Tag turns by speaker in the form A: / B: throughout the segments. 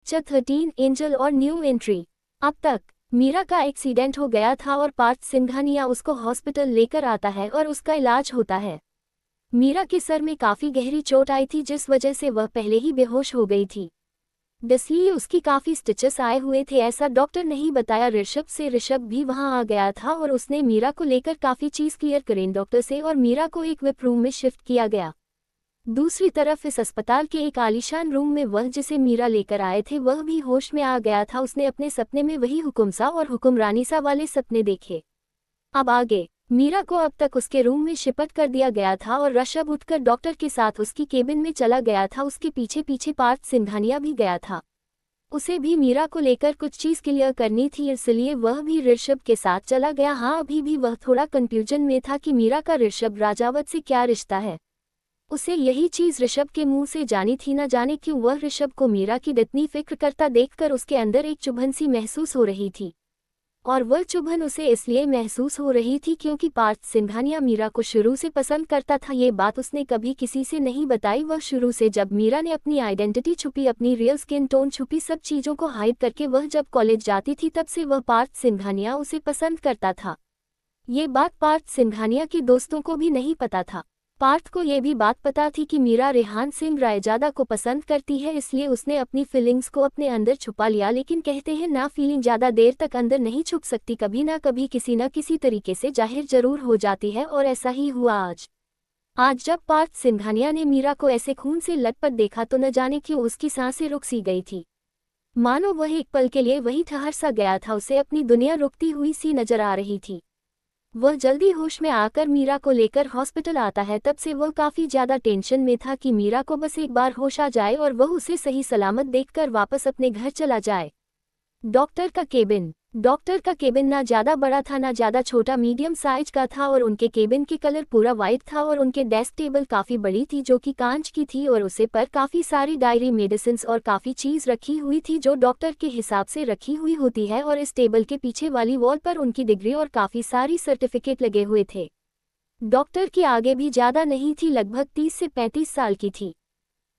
A: Lecture 13 angel और new entry. अब तक मीरा का एक्सीडेंट हो गया था और पार्थ सिंघानिया उसको हॉस्पिटल लेकर आता है और उसका इलाज होता है। मीरा के सर में काफ़ी गहरी चोट आई थी जिस वजह से वह पहले ही बेहोश हो गई थी, इसलिए उसकी काफ़ी स्टिचेस आए हुए थे। ऐसा डॉक्टर नहीं बताया ऋषभ से। ऋषभ भी वहां आ गया था और उसने मीरा को लेकर काफ़ी चीज़ क्लियर करें डॉक्टर से और मीरा को एक विप रूम में शिफ्ट किया गया। दूसरी तरफ इस अस्पताल के एक आलीशान रूम में वह जिसे मीरा लेकर आए थे वह भी होश में आ गया था। उसने अपने सपने में वही हुकुमसा और हुक्मरानी सा वाले सपने देखे। अब आगे मीरा को अब तक उसके रूम में शिफ्ट कर दिया गया था और ऋषभ उठकर डॉक्टर के साथ उसकी केबिन में चला गया था। उसके पीछे पीछे पार्थ सिंघानिया भी गया था। उसे भी मीरा को लेकर कुछ चीज़ क्लियर करनी थी, इसलिए वह भी ऋषभ के साथ चला गया। हाँ, अभी भी वह थोड़ा कंफ्यूजन में था कि मीरा का ऋषभ राजावत से क्या रिश्ता है। उसे यही चीज़ ऋषभ के मुंह से जानी थी। न जाने क्यों वह ऋषभ को मीरा की इतनी फिक्र करता देखकर उसके अंदर एक चुभन सी महसूस हो रही थी, और वह चुभन उसे इसलिए महसूस हो रही थी क्योंकि पार्थ सिंघानिया मीरा को शुरू से पसंद करता था। ये बात उसने कभी किसी से नहीं बताई। वह शुरू से, जब मीरा ने अपनी आइडेंटिटी छुपी, अपनी रियल स्किन टोन छुपी, सब चीज़ों को हाइड करके वह जब कॉलेज जाती थी तब से वह पार्थ सिंघानिया उसे पसंद करता था। ये बात पार्थ सिंघानिया के दोस्तों को भी नहीं पता था। पार्थ को यह भी बात पता थी कि मीरा रेहान सिंह रायजादा को पसंद करती है, इसलिए उसने अपनी फीलिंग्स को अपने अंदर छुपा लिया। लेकिन कहते हैं ना, फीलिंग ज़्यादा देर तक अंदर नहीं छुप सकती, कभी ना कभी किसी न किसी तरीके से जाहिर जरूर हो जाती है, और ऐसा ही हुआ आज जब पार्थ सिंघानिया ने मीरा को ऐसे खून से लटपट देखा तो न जाने क्यों उसकी सांसें रुक सी गई थी, मानो वह एक पल के लिए वही ठहर सा गया था। उसे अपनी दुनिया रुकती हुई सी नजर आ रही थी। वह जल्दी होश में आकर मीरा को लेकर हॉस्पिटल आता है। तब से वह काफ़ी ज़्यादा टेंशन में था कि मीरा को बस एक बार होश आ जाए और वह उसे सही सलामत देखकर वापस अपने घर चला जाए। डॉक्टर का केबिन ना ज़्यादा बड़ा था ना ज़्यादा छोटा, मीडियम साइज का था, और उनके केबिन की कलर पूरा वाइट था, और उनके डेस्क टेबल काफ़ी बड़ी थी जो कि कांच की थी, और उसे पर काफ़ी सारी डायरी, मेडिसिन और काफ़ी चीज़ रखी हुई थी जो डॉक्टर के हिसाब से रखी हुई होती है। और इस टेबल के पीछे वाली वॉल पर उनकी डिग्री और काफ़ी सारी सर्टिफिकेट लगे हुए थे। डॉक्टर की आगे भी ज़्यादा नहीं थी, लगभग 30 से 35 साल की थी,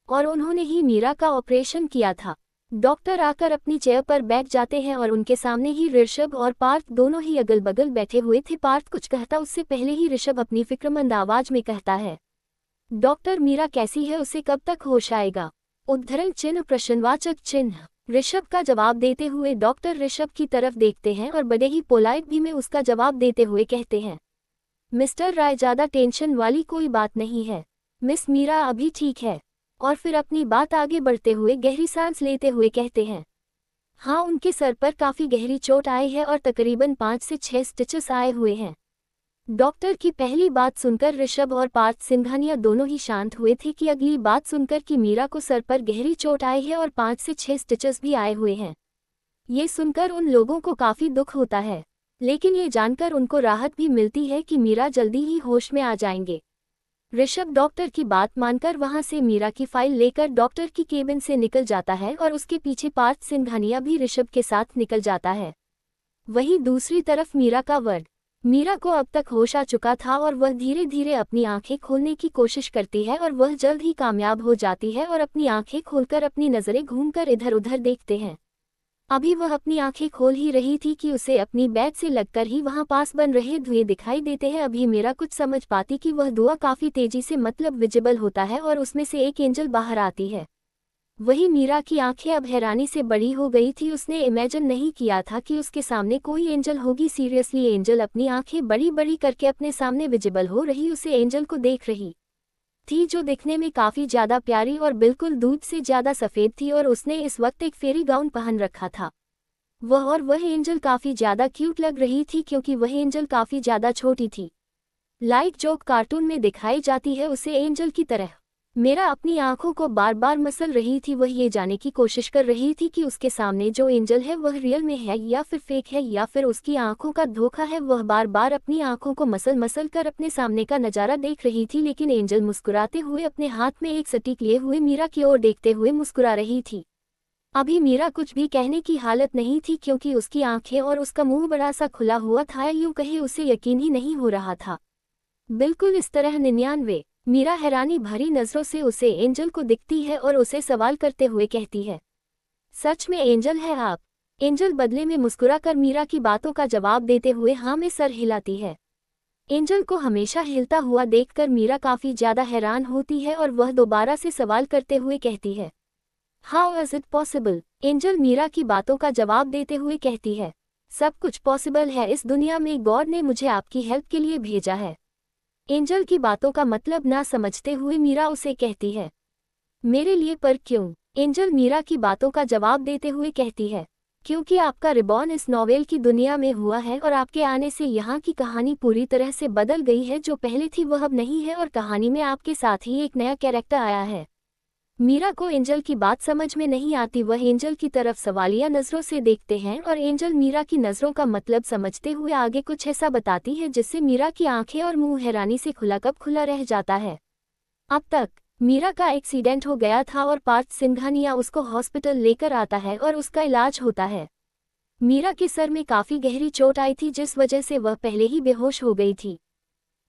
A: और उन्होंने ही मीरा का ऑपरेशन किया था। डॉक्टर आकर अपनी चेयर पर बैठ जाते हैं और उनके सामने ही ऋषभ और पार्थ दोनों ही अगल बगल बैठे हुए थे। पार्थ कुछ कहता उससे पहले ही ऋषभ अपनी फिक्रमंद आवाज में कहता है, डॉक्टर मीरा कैसी है, उसे कब तक होश आएगा? उद्धरण चिन्ह प्रश्नवाचक चिन्ह। ऋषभ का जवाब देते हुए डॉक्टर ऋषभ की तरफ देखते हैं और बड़े ही पोलाइट भी में उसका जवाब देते हुए कहते हैं, मिस्टर राय, ज़्यादा टेंशन वाली कोई बात नहीं है, मिस मीरा अभी ठीक है। और फिर अपनी बात आगे बढ़ते हुए गहरी सांस लेते हुए कहते हैं, हाँ, उनके सर पर काफ़ी गहरी चोट आई है और तकरीबन 5 से 6 स्टिचेस आए हुए हैं। डॉक्टर की पहली बात सुनकर ऋषभ और पार्थ सिंघानिया दोनों ही शांत हुए थे कि अगली बात सुनकर कि मीरा को सर पर गहरी चोट आई है और 5 से 6 स्टिचेस भी आए हुए हैं। ये सुनकर उन लोगों को काफ़ी दुख होता है, लेकिन ये जानकर उनको राहत भी मिलती है कि मीरा जल्दी ही होश में आ जाएंगे। ऋषभ डॉक्टर की बात मानकर वहां से मीरा की फाइल लेकर डॉक्टर की केबिन से निकल जाता है और उसके पीछे पार्थ सिंघानिया भी ऋषभ के साथ निकल जाता है। वहीं दूसरी तरफ मीरा का वर्ड। मीरा को अब तक होश आ चुका था और वह धीरे धीरे अपनी आंखें खोलने की कोशिश करती है और वह जल्द ही कामयाब हो जाती है और अपनी आंखें खोलकर अपनी नज़रें घूमकर इधर उधर देखते हैं। अभी वह अपनी आंखें खोल ही रही थी कि उसे अपनी बैग से लगकर ही वहां पास बन रहे धुएं दिखाई देते हैं। अभी मीरा कुछ समझ पाती कि वह धुआं काफ़ी तेजी से विजिबल होता है और उसमें से एक एंजल बाहर आती है। वही मीरा की आंखें अब हैरानी से बड़ी हो गई थी। उसने इमेजिन नहीं किया था कि उसके सामने कोई एंजल होगी। सीरियसली, एंजल अपनी आंखें बड़ी बड़ी करके अपने सामने विजिबल हो रही उसे एंजल को देख रही थी, जो दिखने में काफ़ी ज़्यादा प्यारी और बिल्कुल दूध से ज़्यादा सफ़ेद थी, और उसने इस वक्त एक फेरी गाउन पहन रखा था। वह एंजल काफ़ी ज़्यादा क्यूट लग रही थी क्योंकि वह एंजल काफ़ी ज़्यादा छोटी थी, लाइक जो कार्टून में दिखाई जाती है उसे एंजल की तरह। मेरा अपनी आंखों को बार बार मसल रही थी। वह ये जानने की कोशिश कर रही थी कि उसके सामने जो एंजल है वह रियल में है या फिर फेक है या फिर उसकी आंखों का धोखा है। वह बार बार अपनी आंखों को मसल कर अपने सामने का नज़ारा देख रही थी, लेकिन एंजल मुस्कुराते हुए अपने हाथ में एक सटीक लिए हुए मीरा की ओर देखते हुए मुस्कुरा रही थी। अभी मीरा कुछ भी कहने की हालत नहीं थी क्योंकि उसकी आंखें और उसका मुंह बड़ा सा खुला हुआ था, यूं कहे उसे यकीन ही नहीं हो रहा था। बिल्कुल इस तरह 99। मीरा हैरानी भरी नज़रों से उसे एंजल को दिखती है और उसे सवाल करते हुए कहती है, सच में एंजल है आप? एंजल बदले में मुस्कुराकर मीरा की बातों का जवाब देते हुए हाँ में सर हिलाती है। एंजल को हमेशा हिलता हुआ देखकर मीरा काफी ज्यादा हैरान होती है और वह दोबारा से सवाल करते हुए कहती है, how is it possible? Angel Meera की बातों का जवाब देते हुए कहती है, सब कुछ पॉसिबल है इस दुनिया में, गॉड ने मुझे आपकी हेल्प के लिए भेजा है। एंजल की बातों का मतलब ना समझते हुए मीरा उसे कहती है, मेरे लिए पर क्यों? एंजल मीरा की बातों का जवाब देते हुए कहती है, क्योंकि आपका रिबॉर्न इस नॉवेल की दुनिया में हुआ है और आपके आने से यहाँ की कहानी पूरी तरह से बदल गई है। जो पहले थी वह अब नहीं है और कहानी में आपके साथ ही एक नया कैरेक्टर आया है। मीरा को एंजल की बात समझ में नहीं आती। वह एंजल की तरफ सवालिया नज़रों से देखते हैं और एंजल मीरा की नज़रों का मतलब समझते हुए आगे कुछ ऐसा बताती है जिससे मीरा की आंखें और मुंह हैरानी से खुला कब खुला रह जाता है। अब तक मीरा का एक्सीडेंट हो गया था और पार्थ सिंघानिया उसको हॉस्पिटल लेकर आता है और उसका इलाज होता है। मीरा के सर में काफ़ी गहरी चोट आई थी जिस वजह से वह पहले ही बेहोश हो गई थी,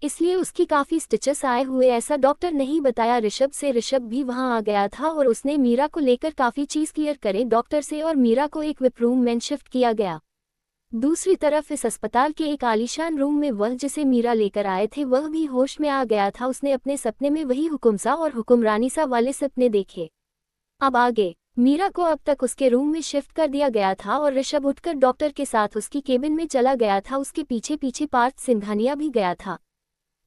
A: इसलिए उसकी काफ़ी स्टिचेस आए हुए, ऐसा डॉक्टर नहीं बताया ऋषभ से। ऋषभ भी वहां आ गया था और उसने मीरा को लेकर काफ़ी चीज़ क्लियर करे डॉक्टर से और मीरा को एक विप रूम में शिफ्ट किया गया। दूसरी तरफ इस अस्पताल के एक आलीशान रूम में वह जिसे मीरा लेकर आए थे वह भी होश में आ गया था। उसने अपने सपने में वही हुकुमसा और हुक्मरानी सा वाले सपने देखे। अब आगे मीरा को अब तक उसके रूम में शिफ्ट कर दिया गया था और ऋषभ उठकर डॉक्टर के साथ उसकी केबिन में चला गया था। उसके पीछे पीछे पार्थ सिंघानिया भी गया था,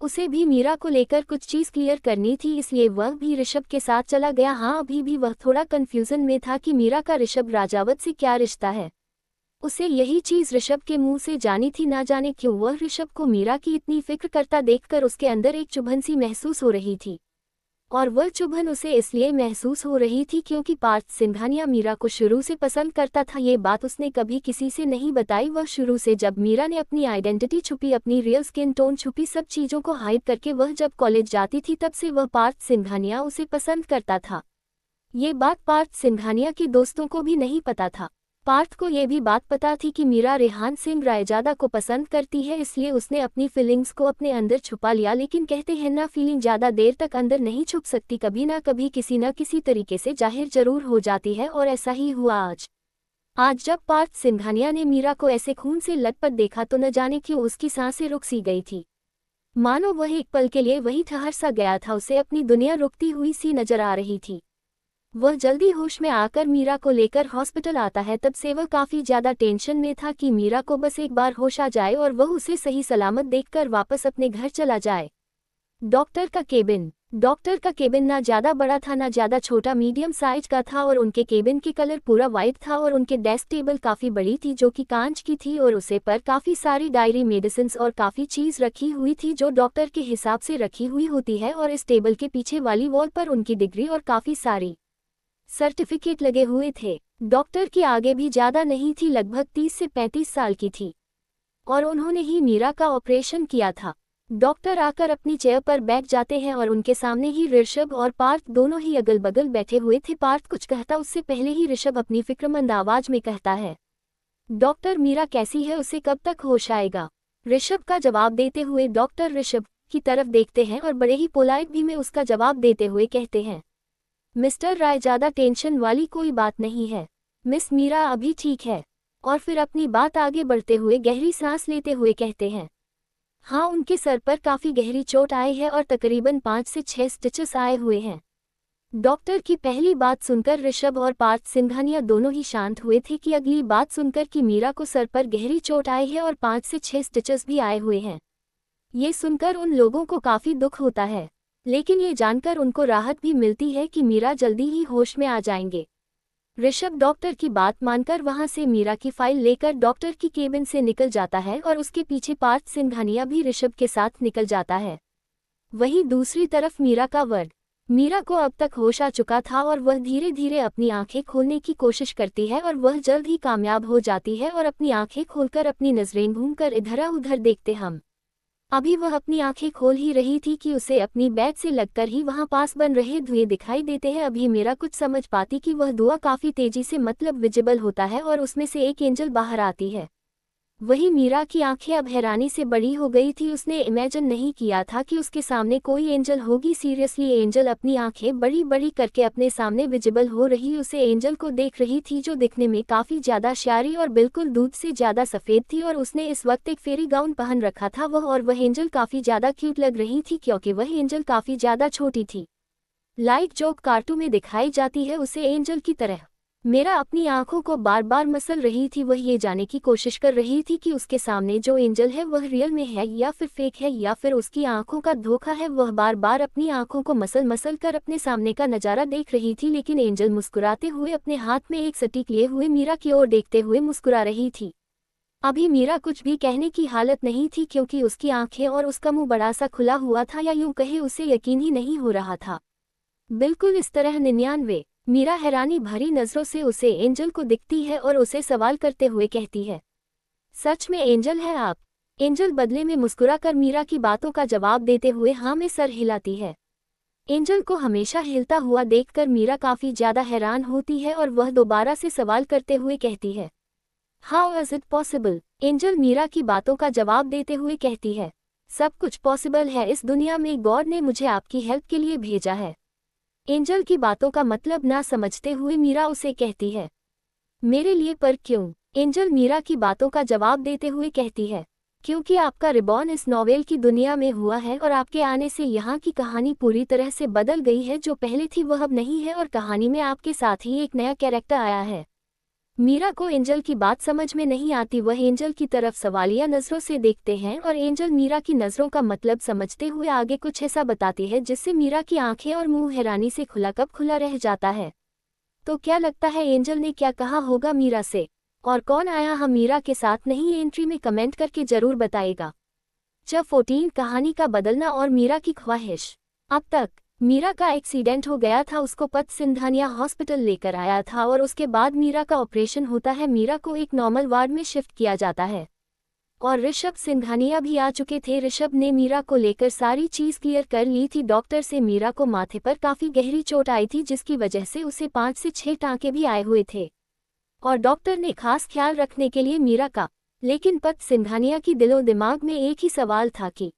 A: उसे भी मीरा को लेकर कुछ चीज़ क्लियर करनी थी, इसलिए वह भी ऋषभ के साथ चला गया। हाँ, अभी भी वह थोड़ा कंफ्यूजन में था कि मीरा का ऋषभ राजावत से क्या रिश्ता है। उसे यही चीज़ ऋषभ के मुंह से जानी थी। ना जाने क्यों वह ऋषभ को मीरा की इतनी फिक्र करता देखकर उसके अंदर एक चुभन सी महसूस हो रही थी, और वह चुभन उसे इसलिए महसूस हो रही थी क्योंकि पार्थ सिंघानिया मीरा को शुरू से पसंद करता था। ये बात उसने कभी किसी से नहीं बताई। वह शुरू से, जब मीरा ने अपनी आइडेंटिटी छुपी, अपनी रियल स्किन टोन छुपी, सब चीज़ों को हाइड करके वह जब कॉलेज जाती थी तब से वह पार्थ सिंघानिया उसे पसंद करता था। ये बात पार्थ सिंघानिया के दोस्तों को भी नहीं पता था। पार्थ को यह भी बात पता थी कि मीरा रेहान सिंह रायजादा को पसंद करती है, इसलिए उसने अपनी फीलिंग्स को अपने अंदर छुपा लिया। लेकिन कहते हैं ना, फीलिंग ज़्यादा देर तक अंदर नहीं छुप सकती, कभी ना कभी किसी न किसी तरीके से जाहिर जरूर हो जाती है, और ऐसा ही हुआ आज जब पार्थ सिंघानिया ने मीरा को ऐसे खून से लथपथ देखा तो न जाने क्यों उसकी सांसें रुक सी गई थी, मानो वह एक पल के लिए वही ठहर सा गया था। उसे अपनी दुनिया रुकती हुई सी नजर आ रही थी। वह जल्दी होश में आकर मीरा को लेकर हॉस्पिटल आता है। तब से वह काफ़ी ज़्यादा टेंशन में था कि मीरा को बस एक बार होश आ जाए और वह उसे सही सलामत देखकर वापस अपने घर चला जाए। डॉक्टर का केबिन ना ज़्यादा बड़ा था ना ज़्यादा छोटा, मीडियम साइज का था, और उनके केबिन की कलर पूरा वाइट था, और उनके डेस्क टेबल काफ़ी बड़ी थी जो कि कांच की थी, और उसे पर काफ़ी सारी डायरी, मेडिसिन और काफ़ी चीज़ रखी हुई थी जो डॉक्टर के हिसाब से रखी हुई होती है। और इस टेबल के पीछे वाली वॉल पर उनकी डिग्री और काफ़ी सारी सर्टिफिकेट लगे हुए थे। डॉक्टर की आगे भी ज़्यादा नहीं थी, लगभग 30 से 35 साल की थी, और उन्होंने ही मीरा का ऑपरेशन किया था। डॉक्टर आकर अपनी चेयर पर बैठ जाते हैं और उनके सामने ही ऋषभ और पार्थ दोनों ही अगल बगल बैठे हुए थे। पार्थ कुछ कहता उससे पहले ही ऋषभ अपनी फिक्रमंद आवाज में कहता है, डॉक्टर मीरा कैसी है, उसे कब तक होश आएगा? ऋषभ का जवाब देते हुए डॉक्टर ऋषभ की तरफ देखते हैं और बड़े ही पोलाइट भी में उसका जवाब देते हुए कहते हैं, मिस्टर राय, ज़्यादा टेंशन वाली कोई बात नहीं है, मिस मीरा अभी ठीक है। और फिर अपनी बात आगे बढ़ते हुए गहरी सांस लेते हुए कहते हैं, हाँ, उनके सर पर काफ़ी गहरी चोट आई है और तकरीबन 5 से 6 स्टिचेस आए हुए हैं। डॉक्टर की पहली बात सुनकर ऋषभ और पार्थ सिंघानिया दोनों ही शांत हुए थे कि अगली बात सुनकर कि मीरा को सर पर गहरी चोट आई है और 5 से 6 स्टिचेस भी आए हुए हैं। ये सुनकर उन लोगों को काफ़ी दुख होता है, लेकिन ये जानकर उनको राहत भी मिलती है कि मीरा जल्दी ही होश में आ जाएंगे। ऋषभ डॉक्टर की बात मानकर वहां से मीरा की फाइल लेकर डॉक्टर की केबिन से निकल जाता है और उसके पीछे पार्थ सिंघानिया भी ऋषभ के साथ निकल जाता है। वहीं दूसरी तरफ मीरा का वर्ग, मीरा को अब तक होश आ चुका था और वह धीरे धीरे अपनी आंखें खोलने की कोशिश करती है और वह जल्द ही कामयाब हो जाती है और अपनी आंखें खोलकर अपनी नजरें घूमकर इधर उधर देखते हम। अभी वह अपनी आंखें खोल ही रही थी कि उसे अपनी बैग से लगकर ही वहां पास बन रहे धुएं दिखाई देते हैं। अभी मेरा कुछ समझ पाती कि वह धुआं काफी तेजी से मतलब विजिबल होता है और उसमें से एक एंजल बाहर आती है। वहीं मीरा की आंखें अब हैरानी से बड़ी हो गई थी। उसने इमेजिन नहीं किया था कि उसके सामने कोई एंजल होगी। सीरियसली एंजल अपनी आंखें बड़ी बड़ी करके अपने सामने विजिबल हो रही उसे एंजल को देख रही थी, जो दिखने में काफी ज्यादा श्यारी और बिल्कुल दूध से ज्यादा सफेद थी। और उसने इस वक्त एक फेरी गाउन पहन रखा था वह एंजल काफी ज्यादा क्यूट लग रही थी क्योंकि वह एंजल काफी ज्यादा छोटी थी, लाइक जो कार्टून में दिखाई जाती है उसे एंजल की तरह। मेरा अपनी आंखों को बार बार मसल रही थी। वह ये जानने की कोशिश कर रही थी कि उसके सामने जो एंजल है वह रियल में है या फिर फेक है या फिर उसकी आंखों का धोखा है। वह बार बार अपनी आंखों को मसल कर अपने सामने का नजारा देख रही थी, लेकिन एंजल मुस्कुराते हुए अपने हाथ में एक सटीक लिए हुए मीरा की ओर देखते हुए मुस्कुरा रही थी। अभी मीरा कुछ भी कहने की हालत नहीं थी क्योंकि उसकी आंखें और उसका मुंह बड़ा सा खुला हुआ था, या यूं कहे उसे यकीन ही नहीं हो रहा था। बिल्कुल इस तरह 99। मीरा हैरानी भरी नजरों से उसे एंजल को दिखती है और उसे सवाल करते हुए कहती है, सच में एंजल है आप? एंजल बदले में मुस्कुराकर मीरा की बातों का जवाब देते हुए हाँ में सर हिलाती है। एंजल को हमेशा हिलता हुआ देखकर मीरा काफी ज्यादा हैरान होती है और वह दोबारा से सवाल करते हुए कहती है, how is it possible? Angel Meera की बातों का जवाब देते हुए कहती है, सब कुछ पॉसिबल है इस दुनिया में, गॉड ने मुझे आपकी हेल्प के लिए भेजा है। एंजल की बातों का मतलब ना समझते हुए मीरा उसे कहती है, मेरे लिए पर क्यों? एंजल मीरा की बातों का जवाब देते हुए कहती है, क्योंकि आपका रिबॉर्न इस नॉवेल की दुनिया में हुआ है और आपके आने से यहाँ की कहानी पूरी तरह से बदल गई है। जो पहले थी वह अब नहीं है और कहानी में आपके साथ ही एक नया कैरेक्टर आया है। मीरा को एंजल की बात समझ में नहीं आती। वह एंजल की तरफ सवालिया नजरों से देखते हैं और एंजल मीरा की नजरों का मतलब समझते हुए आगे कुछ ऐसा बताती है जिससे मीरा की आंखें और मुंह हैरानी से खुला कब खुला रह जाता है। तो क्या लगता है एंजल ने क्या कहा होगा मीरा से, और कौन आया हम मीरा के साथ नहीं एंट्री में कमेंट करके जरूर बताएगा। जब 14 कहानी का बदलना और मीरा की ख्वाहिश। अब तक मीरा का एक्सीडेंट हो गया था, उसको पत सिंघानिया हॉस्पिटल लेकर आया था और उसके बाद मीरा का ऑपरेशन होता है। मीरा को एक नॉर्मल वार्ड में शिफ्ट किया जाता है और ऋषभ सिंघानिया भी आ चुके थे। ऋषभ ने मीरा को लेकर सारी चीज क्लियर कर ली थी। डॉक्टर से मीरा को माथे पर काफी गहरी चोट आई थी जिसकी वजह से उसे 5 से 6 टांके भी आए हुए थे और डॉक्टर ने खास ख्याल रखने के लिए मीरा का। लेकिन पत सिंघानिया की दिलो दिमाग में एक ही सवाल था कि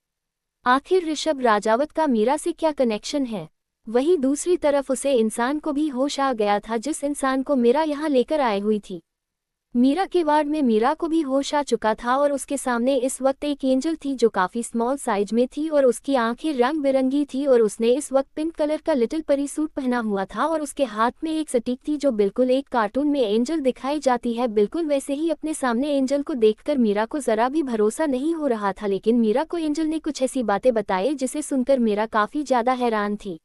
A: आखिर ऋषभ राजावत का मीरा से क्या कनेक्शन है। वहीं दूसरी तरफ उसे इंसान को भी होश आ गया था जिस इंसान को मीरा यहाँ लेकर आई हुई थी। मीरा के वार्ड में मीरा को भी होश आ चुका था और उसके सामने इस वक्त एक एंजल थी जो काफी स्मॉल साइज में थी और उसकी आंखें रंग बिरंगी थी और उसने इस वक्त पिंक कलर का लिटिल परी सूट पहना हुआ था और उसके हाथ में एक सटीक थी जो बिल्कुल एक कार्टून में एंजल दिखाई जाती है। बिल्कुल वैसे ही अपने सामने एंजल को देखकर मीरा को जरा भी भरोसा नहीं हो रहा था, लेकिन मीरा को एंजल ने कुछ ऐसी बातें बताई जिसे सुनकर मीरा काफी ज्यादा हैरान थी।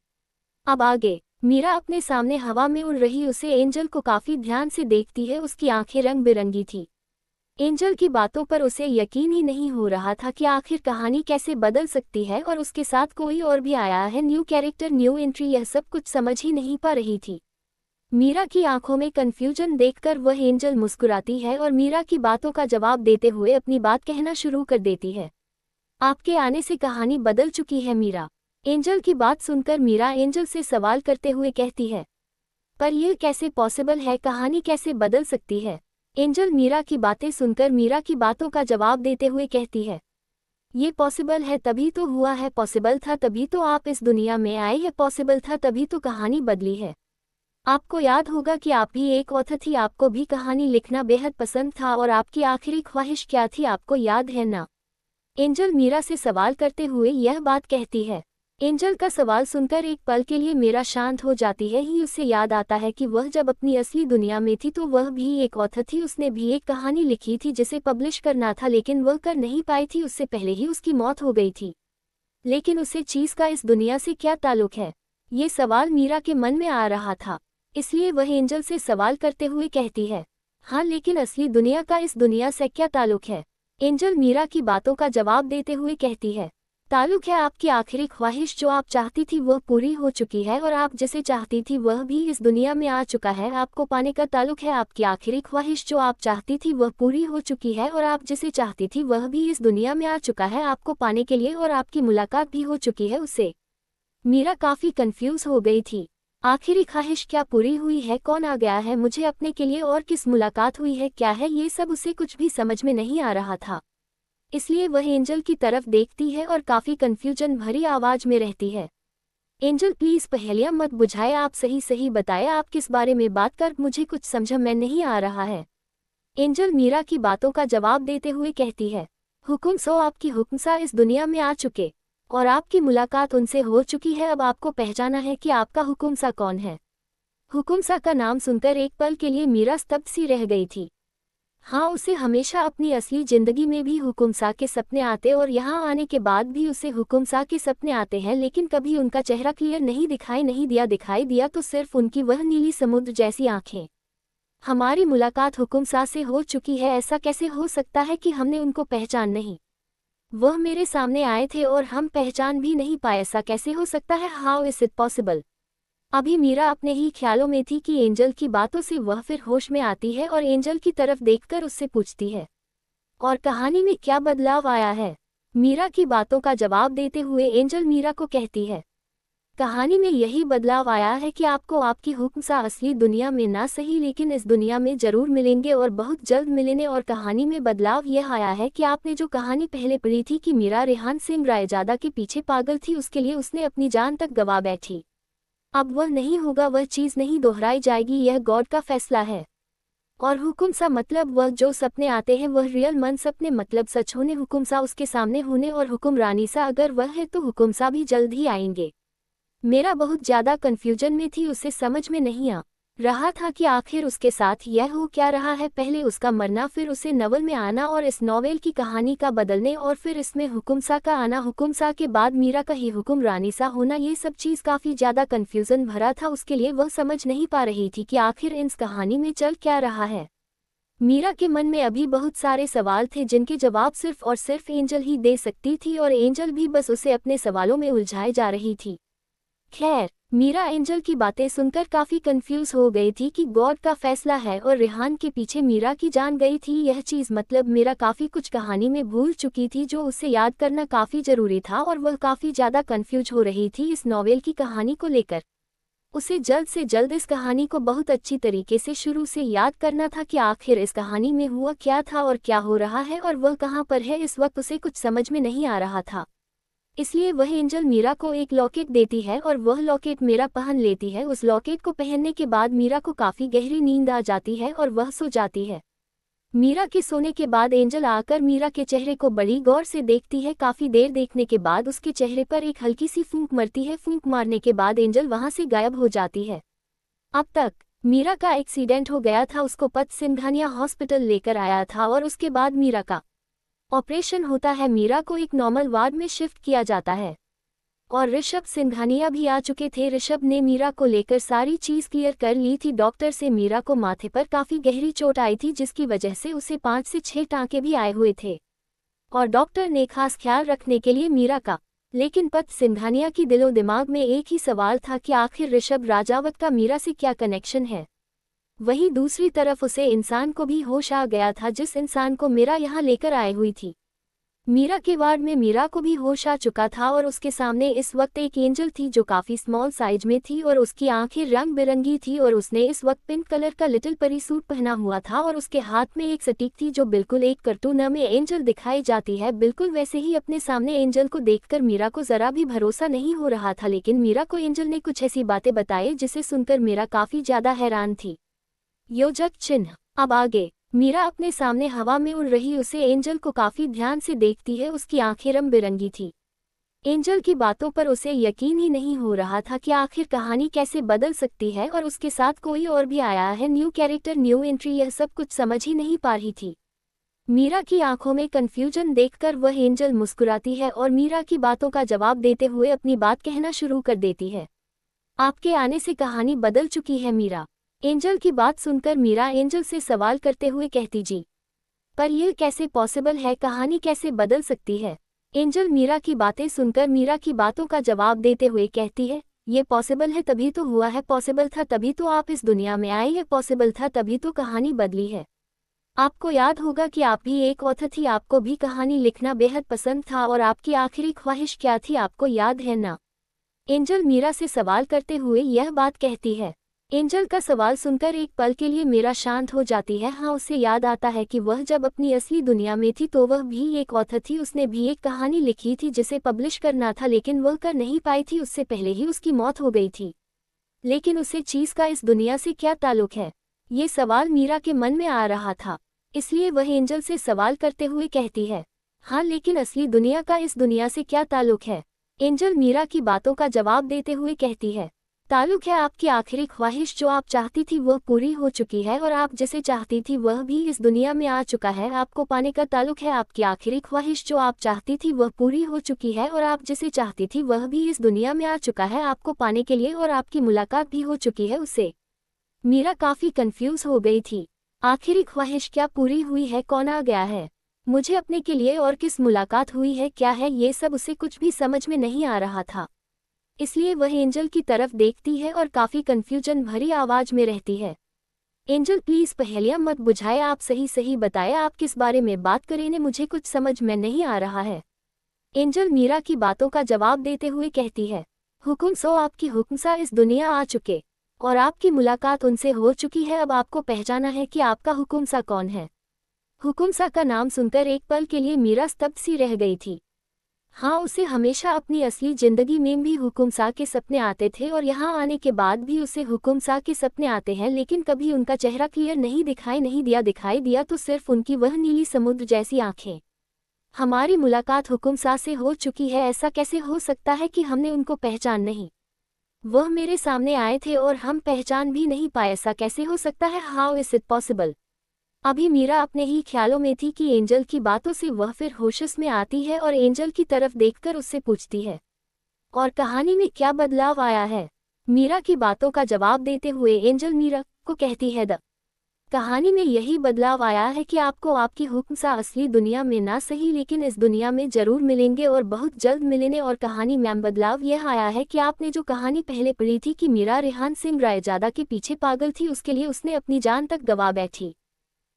A: अब आगे मीरा अपने सामने हवा में उड़ रही उसे एंजल को काफी ध्यान से देखती है। उसकी आंखें रंग बिरंगी थी। एंजल की बातों पर उसे यकीन ही नहीं हो रहा था कि आखिर कहानी कैसे बदल सकती है और उसके साथ कोई और भी आया है, न्यू कैरेक्टर न्यू एंट्री, यह सब कुछ समझ ही नहीं पा रही थी। मीरा की आंखों में कंफ्यूजन देखकर वह एंजल मुस्कुराती है और मीरा की बातों का जवाब देते हुए अपनी बात कहना शुरू कर देती है, आपके आने से कहानी बदल चुकी है मीरा। एंजल की बात सुनकर मीरा एंजल से सवाल करते हुए कहती है, पर यह कैसे पॉसिबल है, कहानी कैसे बदल सकती है। एंजल मीरा की बातें सुनकर मीरा की बातों का जवाब देते हुए कहती है, ये पॉसिबल है तभी तो हुआ है, पॉसिबल था तभी तो आप इस दुनिया में आए हैं, पॉसिबल था तभी तो कहानी बदली है। आपको याद होगा कि आप भी एक ऑथर थी, आपको भी कहानी लिखना बेहद पसंद था और आपकी आखिरी ख्वाहिश क्या थी, आपको याद है ना? एंजल मीरा से सवाल करते हुए यह बात कहती है। एंजल का सवाल सुनकर एक पल के लिए मीरा शांत हो जाती है। ही उसे याद आता है कि वह जब अपनी असली दुनिया में थी तो वह भी एक ऑथर थी, उसने भी एक कहानी लिखी थी जिसे पब्लिश करना था, लेकिन वह कर नहीं पाई थी, उससे पहले ही उसकी मौत हो गई थी। लेकिन उसे चीज का इस दुनिया से क्या ताल्लुक है, ये सवाल मीरा के मन में आ रहा था। इसलिए वह एंजल से सवाल करते हुए कहती है, हाँ लेकिन असली दुनिया का इस दुनिया से क्या ताल्लुक है। एंजल मीरा की बातों का जवाब देते हुए कहती है, ताल्लुक है आपकी आखिरी ख्वाहिश, जो आप चाहती थी वह पूरी हो चुकी है और आप जिसे चाहती थी वह भी इस दुनिया में आ चुका है, आपको पाने का ताल्लुक है। आपकी आखिरी ख्वाहिश जो आप चाहती थी वह पूरी हो चुकी है और आप जिसे चाहती थी वह भी इस दुनिया में आ चुका है, आपको पाने के लिए, और आपकी मुलाकात भी हो चुकी है उससे। मीरा काफी कंफ्यूज हो गई थी। आखिरी ख्वाहिश क्या पूरी हुई है, कौन आ गया है मुझे अपने के लिए और किस मुलाकात हुई है, क्या है ये सब, उसे कुछ भी समझ में नहीं आ रहा था। इसलिए वह एंजल की तरफ देखती है और काफ़ी कन्फ्यूजन भरी आवाज में रहती है। एंजल प्लीज़ पहेलियां मत बुझाए, आप सही सही बताए आप किस बारे में बात कर, मुझे कुछ समझ में नहीं आ रहा है। एंजल मीरा की बातों का जवाब देते हुए कहती है, हुकुम सो आपकी हुक्मसा इस दुनिया में आ चुके और आपकी मुलाकात उनसे हो चुकी है, अब आपको पहचाना है कि आपका हुकुमसा कौन है। हुकुमसा का नाम सुनकर एक पल के लिए मीरा स्तब्ध सी रह गई थी। हाँ, उसे हमेशा अपनी असली जिंदगी में भी हुकुमसा के सपने आते और यहाँ आने के बाद भी उसे हुकुमसा के सपने आते हैं, लेकिन कभी उनका चेहरा क्लियर नहीं दिखाई दिया तो सिर्फ उनकी वह नीली समुद्र जैसी आंखें। हमारी मुलाकात हुकुमसा से हो चुकी है, ऐसा कैसे हो सकता है कि हमने उनको पहचान नहीं। वह मेरे सामने आए थे और हम पहचान भी नहीं पाए, ऐसा कैसे हो सकता है, हाउ इज इट पॉसिबल। अभी मीरा अपने ही ख्यालों में थी कि एंजल की बातों से वह फिर होश में आती है और एंजल की तरफ देखकर उससे पूछती है, और कहानी में क्या बदलाव आया है। मीरा की बातों का जवाब देते हुए एंजल मीरा को कहती है, कहानी में यही बदलाव आया है कि आपको आपकी हुक्मसा असली दुनिया में ना सही लेकिन इस दुनिया में जरूर मिलेंगे और बहुत जल्द मिलेंगे। और कहानी में बदलाव यह आया है कि आपने जो कहानी पहले पढ़ी थी कि मीरा रेहान सिंह रायजादा के पीछे पागल थी, उसके लिए उसने अपनी जान तक गंवा बैठी। अब वह नहीं होगा, वह चीज़ नहीं दोहराई जाएगी, यह गॉड का फैसला है। और हुकुमसा मतलब वह जो सपने आते हैं वह रियल मन सपने मतलब सच होने, हुकुमसा उसके सामने होने और हुक्मरानी सा अगर वह है तो हुकुमसा भी जल्द ही आएंगे। मेरा बहुत ज़्यादा कन्फ्यूजन में थी, उसे समझ में नहीं आ रहा था कि आखिर उसके साथ यह हो क्या रहा है, पहले उसका मरना, फिर उसे नवल में आना और इस नॉवेल की कहानी का बदलने और फिर इसमें हुकुमसा का आना, हुकुमसा के बाद मीरा का ही हुक्मरानी सा होना, ये सब चीज़ काफ़ी ज़्यादा कन्फ्यूज़न भरा था उसके लिए। वह समझ नहीं पा रही थी कि आखिर इस कहानी में चल क्या रहा है। मीरा के मन में अभी बहुत सारे सवाल थे जिनके जवाब सिर्फ और सिर्फ एंजल ही दे सकती थी और एंजल भी बस उसे अपने सवालों में उलझाए जा रही थी। खैर, मीरा एंजल की बातें सुनकर काफ़ी कंफ्यूज हो गई थी कि गॉड का फैसला है और रेहान के पीछे मीरा की जान गई थी, यह चीज़ मतलब मीरा काफ़ी कुछ कहानी में भूल चुकी थी जो उसे याद करना काफ़ी ज़रूरी था और वह काफ़ी ज़्यादा कंफ्यूज हो रही थी इस नॉवेल की कहानी को लेकर। उसे जल्द से जल्द इस कहानी को बहुत अच्छी तरीके से शुरू से याद करना था कि आखिर इस कहानी में हुआ क्या था और क्या हो रहा है और वह कहाँ पर है, इस वक्त उसे कुछ समझ में नहीं आ रहा था। इसलिए वह एंजल मीरा को एक लॉकेट देती है और वह लॉकेट मीरा पहन लेती है। उस लॉकेट को पहनने के बाद मीरा को काफ़ी गहरी नींद आ जाती है और वह सो जाती है। मीरा के सोने के बाद एंजल आकर मीरा के चेहरे को बड़ी गौर से देखती है। काफ़ी देर देखने के बाद उसके चेहरे पर एक हल्की सी फूंक मरती है। फूंक मारने के बाद एंजल वहाँ से गायब हो जाती है। अब तक मीरा का एक्सीडेंट हो गया था, उसको पत सिंघानिया हॉस्पिटल लेकर आया था और उसके बाद मीरा का ऑपरेशन होता है। मीरा को एक नॉर्मल वार्ड में शिफ्ट किया जाता है और ऋषभ सिंघानिया भी आ चुके थे। ऋषभ ने मीरा को लेकर सारी चीज़ क्लियर कर ली थी। डॉक्टर से मीरा को माथे पर काफ़ी गहरी चोट आई थी जिसकी वजह से उसे 5 से 6 टाँके भी आए हुए थे और डॉक्टर ने खास ख्याल रखने के लिए मीरा का। लेकिन पत सिंघानिया की दिलो दिमाग में एक ही सवाल था कि आखिर ऋषभ राजावत का मीरा से क्या कनेक्शन है। वहीं दूसरी तरफ उसे इंसान को भी होश आ गया था जिस इंसान को मीरा यहाँ लेकर आई हुई थी। मीरा के वार्ड में मीरा को भी होश आ चुका था और उसके सामने इस वक्त एक एंजल थी जो काफ़ी स्मॉल साइज में थी और उसकी आंखें रंग बिरंगी थी और उसने इस वक्त पिंक कलर का लिटिल परी सूट पहना हुआ था और उसके हाथ में एक सटीक थी जो बिल्कुल एक कार्टून में एंजल दिखाई जाती है। बिल्कुल वैसे ही अपने सामने एंजल को देखकर मीरा को ज़रा भी भरोसा नहीं हो रहा था, लेकिन मीरा को एंजल ने कुछ ऐसी बातें बताई जिसे सुनकर मीरा काफ़ी ज़्यादा हैरान थी। योजक चिन्ह। अब आगे मीरा अपने सामने हवा में उड़ रही उसे एंजल को काफ़ी ध्यान से देखती है। उसकी आंखें रंग बिरंगी थी। एंजल की बातों पर उसे यकीन ही नहीं हो रहा था कि आखिर कहानी कैसे बदल सकती है और उसके साथ कोई और भी आया है, न्यू कैरेक्टर, न्यू एंट्री, यह सब कुछ समझ ही नहीं पा रही थी। मीरा की आंखों में कन्फ्यूजन देखकर वह एंजल मुस्कुराती है और मीरा की बातों का जवाब देते हुए अपनी बात कहना शुरू कर देती है। आपके आने से कहानी बदल चुकी है मीरा। एंजल की बात सुनकर मीरा एंजल से सवाल करते हुए कहती, जी पर यह कैसे पॉसिबल है, कहानी कैसे बदल सकती है। एंजल मीरा की बातें सुनकर मीरा की बातों का जवाब देते हुए कहती है, ये पॉसिबल है तभी तो हुआ है, पॉसिबल था तभी तो आप इस दुनिया में आए हैं, पॉसिबल था तभी तो कहानी बदली है। आपको याद होगा कि आप भी एक ऑथर थी, आपको भी कहानी लिखना बेहद पसंद था और आपकी आखिरी ख्वाहिश क्या थी, आपको याद है ना। एंजल मीरा से सवाल करते हुए यह बात कहती है। एंजल का सवाल सुनकर एक पल के लिए मीरा शांत हो जाती है। हाँ, उसे याद आता है कि वह जब अपनी असली दुनिया में थी तो वह भी एक ऑथर थी। उसने भी एक कहानी लिखी थी जिसे पब्लिश करना था, लेकिन वह कर नहीं पाई थी। उससे पहले ही उसकी मौत हो गई थी। लेकिन उसे चीज का इस दुनिया से क्या ताल्लुक है, ये सवाल मीरा के मन में आ रहा था। इसलिए वह एंजल से सवाल करते हुए कहती है, हाँ लेकिन असली दुनिया का इस दुनिया से क्या ताल्लुक है। एंजल मीरा की बातों का जवाब देते हुए कहती है, ताल्लुक है आपकी आखिरी ख्वाहिश। जो आप चाहती थी वह पूरी हो चुकी है और आप जिसे चाहती थी वह भी इस दुनिया में आ चुका है। आपको पाने का ताल्लुक है आपकी आखिरी ख्वाहिश। जो आप चाहती थी वह पूरी हो चुकी है और आप जिसे चाहती थी वह भी इस दुनिया में आ चुका है आपको पाने के लिए, और आपकी मुलाकात भी हो चुकी है उससे। मीरा काफी कंफ्यूज हो गई थी। आखिरी ख्वाहिश क्या पूरी हुई है, कौन आ गया है मुझे अपने के लिए, और किस मुलाकात हुई है, क्या है ये सब, उसे कुछ भी समझ में नहीं आ रहा था। इसलिए वह एंजल की तरफ देखती है और काफी कंफ्यूजन भरी आवाज में रहती है, एंजल प्लीज पहेलियां मत बुझाए, आप सही सही बताए आप किस बारे में बात करें ने, मुझे कुछ समझ में नहीं आ रहा है। एंजल मीरा की बातों का जवाब देते हुए कहती है, हुकुम सो आपकी हुक्मसा इस दुनिया आ चुके और आपकी मुलाकात उनसे हो चुकी है। अब आपको पहचाना है कि आपका हुकुमसा कौन है। हुकुमसा का नाम सुनकर एक पल के लिए मीरा स्तब्ध सी रह गई थी। हाँ, उसे हमेशा अपनी असली जिंदगी में भी हुकुमसा के सपने आते थे और यहाँ आने के बाद भी उसे हुकुमसा के सपने आते हैं, लेकिन कभी उनका चेहरा क्लियर नहीं दिखाई दिया तो सिर्फ उनकी वह नीली समुद्र जैसी आंखें। हमारी मुलाकात हुकुमसा से हो चुकी है, ऐसा कैसे हो सकता है कि हमने उनको पहचान नहीं। वह मेरे सामने आए थे और हम पहचान भी नहीं पाए, ऐसा कैसे हो सकता है, हाउ इज इट पॉसिबल। अभी मीरा अपने ही ख्यालों में थी कि एंजल की बातों से वह फिर होश में आती है और एंजल की तरफ देखकर उससे पूछती है, और कहानी में क्या बदलाव आया है। मीरा की बातों का जवाब देते हुए एंजल मीरा को कहती है, द कहानी में यही बदलाव आया है कि आपको आपकी हुक्मसा असली दुनिया में ना सही लेकिन इस दुनिया में जरूर मिलेंगे और बहुत जल्द मिलेंगे। और कहानी में बदलाव यह आया है कि आपने जो कहानी पहले पढ़ी थी कि मीरा रेहान सिंह रायजादा के पीछे पागल थी, उसके लिए उसने अपनी जान तक गंवा बैठी।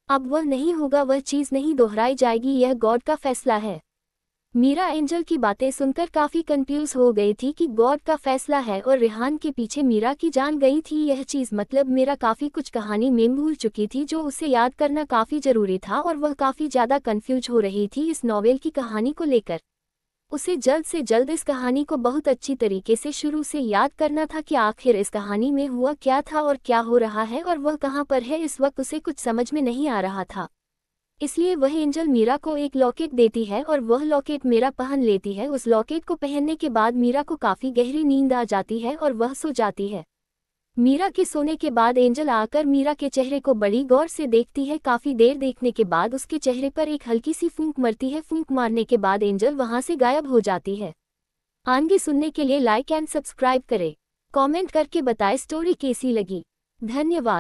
A: अब वह नहीं होगा, वह चीज़ नहीं दोहराई जाएगी, यह गॉड का फैसला है। मीरा एंजल की बातें सुनकर काफ़ी कंफ्यूज हो गई थी कि गॉड का फैसला है और रेहान के पीछे मीरा की जान गई थी, यह चीज़ मतलब मीरा काफ़ी कुछ कहानी में भूल चुकी थी जो उसे याद करना काफ़ी ज़रूरी था और वह काफ़ी ज़्यादा कंफ्यूज हो रही थी इस नॉवेल की कहानी को लेकर। उसे जल्द से जल्द इस कहानी को बहुत अच्छी तरीके से शुरू से याद करना था कि आखिर इस कहानी में हुआ क्या था और क्या हो रहा है और वह कहाँ पर है। इस वक्त उसे कुछ समझ में नहीं आ रहा था, इसलिए वह एंजल मीरा को एक लॉकेट देती है और वह लॉकेट मीरा पहन लेती है। उस लॉकेट को पहनने के बाद मीरा को काफ़ी गहरी नींद आ जाती है और वह सो जाती है। मीरा के सोने के बाद एंजल आकर मीरा के चेहरे को बड़ी गौर से देखती है। काफ़ी देर देखने के बाद उसके चेहरे पर एक हल्की सी फूंक मरती है। फूंक मारने के बाद एंजल वहां से गायब हो जाती है। आगे सुनने के लिए लाइक एंड सब्सक्राइब करें, कमेंट करके बताएं स्टोरी कैसी लगी। धन्यवाद।